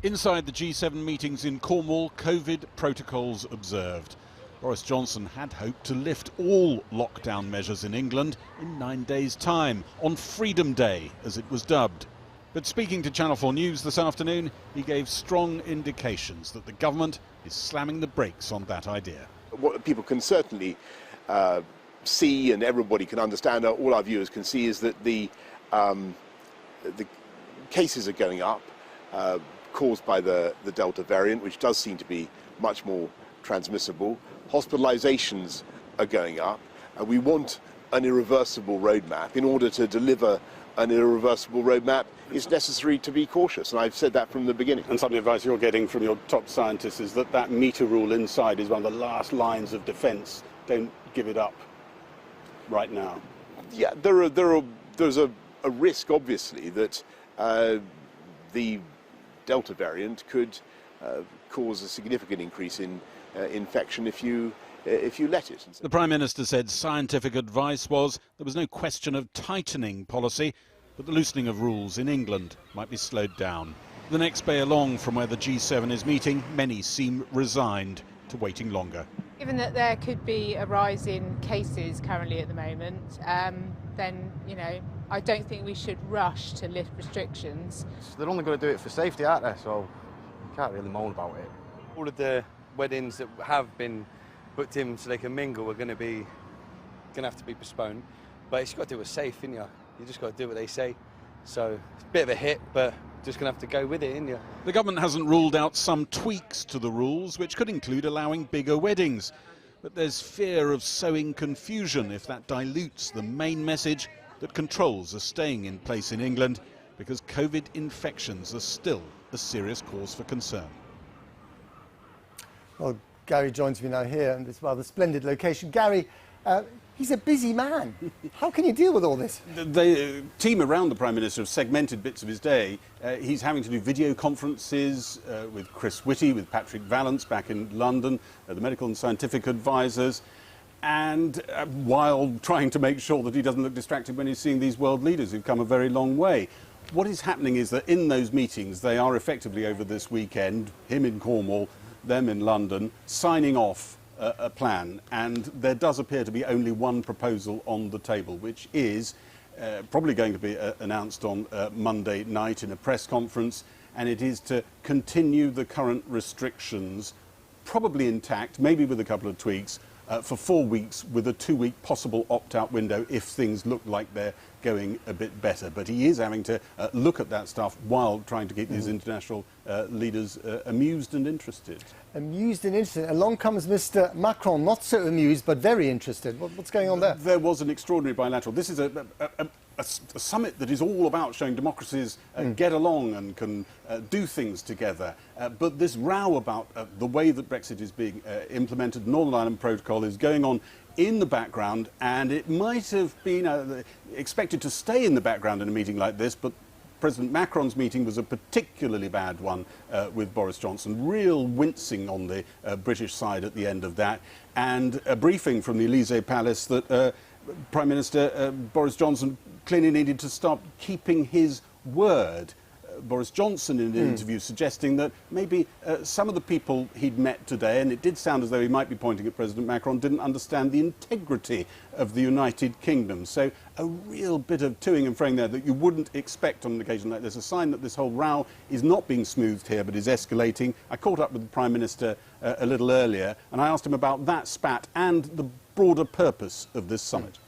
Inside the G7 meetings in Cornwall, COVID protocols observed. Boris Johnson had hoped to lift all lockdown measures in England in 9 days' time, on Freedom Day, as it was dubbed. But speaking to Channel 4 News this afternoon, he gave strong indications that the government is slamming the brakes on that idea. What people can certainly see, and everybody can understand, all our viewers can see, is that the cases are going up, caused by the Delta variant, which does seem to be much more transmissible. Hospitalizations are going up, and we want an irreversible roadmap. In order to deliver an irreversible roadmap, it's necessary to be cautious, and I've said that from the beginning. And some of the advice you're getting from your top scientists is that that meter rule inside is one of the last lines of defence. Don't give it up right now. Yeah, there's a risk, obviously, that the Delta variant could cause a significant increase in infection if you let it. The Prime Minister said scientific advice was there was no question of tightening policy, but the loosening of rules in England might be slowed down. The next bay along from where the G7 is meeting, many seem resigned to waiting longer. Given that there could be a rise in cases currently at the moment, then, I don't think we should rush to lift restrictions. They're only going to do it for safety, aren't they? So you can't really moan about it. All of the weddings that have been booked in so they can mingle are going to have to be postponed. But it's got to do it safe, innit you? You just got to do what they say. So it's a bit of a hit, but just going to have to go with it, innit you? The government hasn't ruled out some tweaks to the rules, which could include allowing bigger weddings. But there's fear of sowing confusion if that dilutes the main message that controls are staying in place in England, because COVID infections are still a serious cause for concern. Well, Gary joins me now here in this rather splendid location. Gary, he's a busy man. How can you deal with all this? The team around the Prime Minister have segmented bits of his day. He's having to do video conferences with Chris Whitty, with Patrick Vallance back in London, the medical and scientific advisors, and while trying to make sure that he doesn't look distracted when he's seeing these world leaders who've come a very long way. What is happening is that in those meetings, they are effectively over this weekend, him in Cornwall, them in London, signing off a plan, and there does appear to be only one proposal on the table, which is probably going to be announced on Monday night in a press conference, and it is to continue the current restrictions, probably intact, maybe with a couple of tweaks, for 4 weeks with a 2-week possible opt-out window if things look like they're going a bit better. But he is having to look at that stuff while trying to keep these international leaders amused and interested. Amused and interested. Along comes Mr. Macron, not so amused, but very interested. What's going on there? There was an extraordinary bilateral. This is a summit that is all about showing democracies get along and can do things together. But this row about the way that Brexit is being implemented, Northern Ireland Protocol, is going on in the background, and it might have been expected to stay in the background in a meeting like this, but President Macron's meeting was a particularly bad one with Boris Johnson, real wincing on the British side at the end of that, and a briefing from the Elysee Palace that Prime Minister Boris Johnson clearly needed to start keeping his word. Boris Johnson in an interview suggesting that maybe some of the people he'd met today, and it did sound as though he might be pointing at President Macron, didn't understand the integrity of the United Kingdom. So a real bit of toing and froing there that you wouldn't expect on an occasion like this, a sign that this whole row is not being smoothed here but is escalating. I caught up with the Prime Minister a little earlier and I asked him about that spat and the broader purpose of this summit.